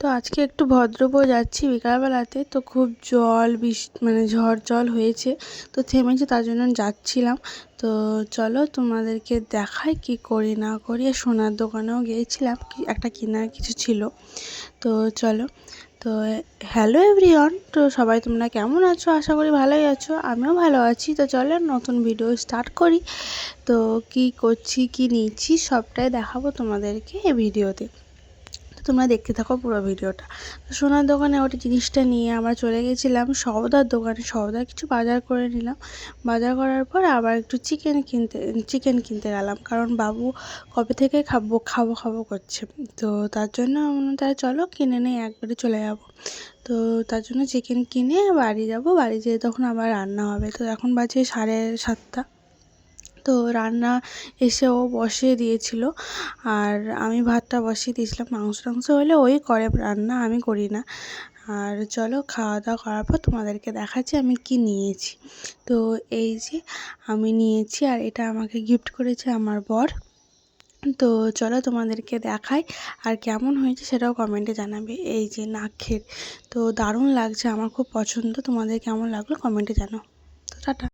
তো আজকে একটু ভদ্রপুর যাচ্ছি বিকালবেলাতে, তো খুব জল মানে ঝড় জল হয়েছে, তো থেমেছে, তার জন্য যাচ্ছিলাম। তো চলো তোমাদেরকে দেখাই কি করি না করি। আর সোনার দোকানেও গিয়েছিলাম, একটা কেনার কিছু ছিল। তো চলো। তো হ্যালো এভরিওয়ান, তো সবাই তোমরা কেমন আছো? আশা করি ভালোই আছো, আমিও ভালো আছি। তো চলো নতুন ভিডিও স্টার্ট করি। তো কি করছি কি নিচ্ছি সবটাই দেখাবো তোমাদেরকে এই ভিডিওতে, তো তোমরা দেখতে থাকো পুরো ভিডিওটা। তো সোনার দোকানে ওটা জিনিসটা নিয়ে আমরা চলে গেছিলাম সওদার দোকানে, সওদার কিছু বাজার করে নিলাম। বাজার করার পর আবার একটু চিকেন কিনতে গেলাম, কারণ বাবু কবে থেকে খাবো খাবো খাবো করছে। তো তার জন্য তাই চলো কিনে নেই, একবারে চলে যাব। তো তার জন্য চিকেন কিনে বাড়ি যাব, বাড়ি যেয়ে তখন আবার রান্না হবে। তো এখন বাজে 7:30। তো রান্না এসে ও বসিয়ে দিয়েছিল, আর আমি ভাতটা বসিয়ে দিয়েছিলাম। মাংস টাংস হলে ওই করে রান্না, আমি করি না। আর চলো খাওয়া দাওয়া করার পর তোমাদেরকে দেখাচ্ছি আমি কি নিয়েছি। তো এই যে আমি নিয়েছি, আর এটা আমাকে গিফট করেছে আমার বর। তো চলো তোমাদেরকে দেখাই, আর কেমন হয়েছে সেটাও কমেন্টে জানাবে। এই যে নাকের, তো দারুণ লাগছে, আমার খুব পছন্দ। তোমাদের কেমন লাগলো কমেন্টে জানাও। তো টাটা।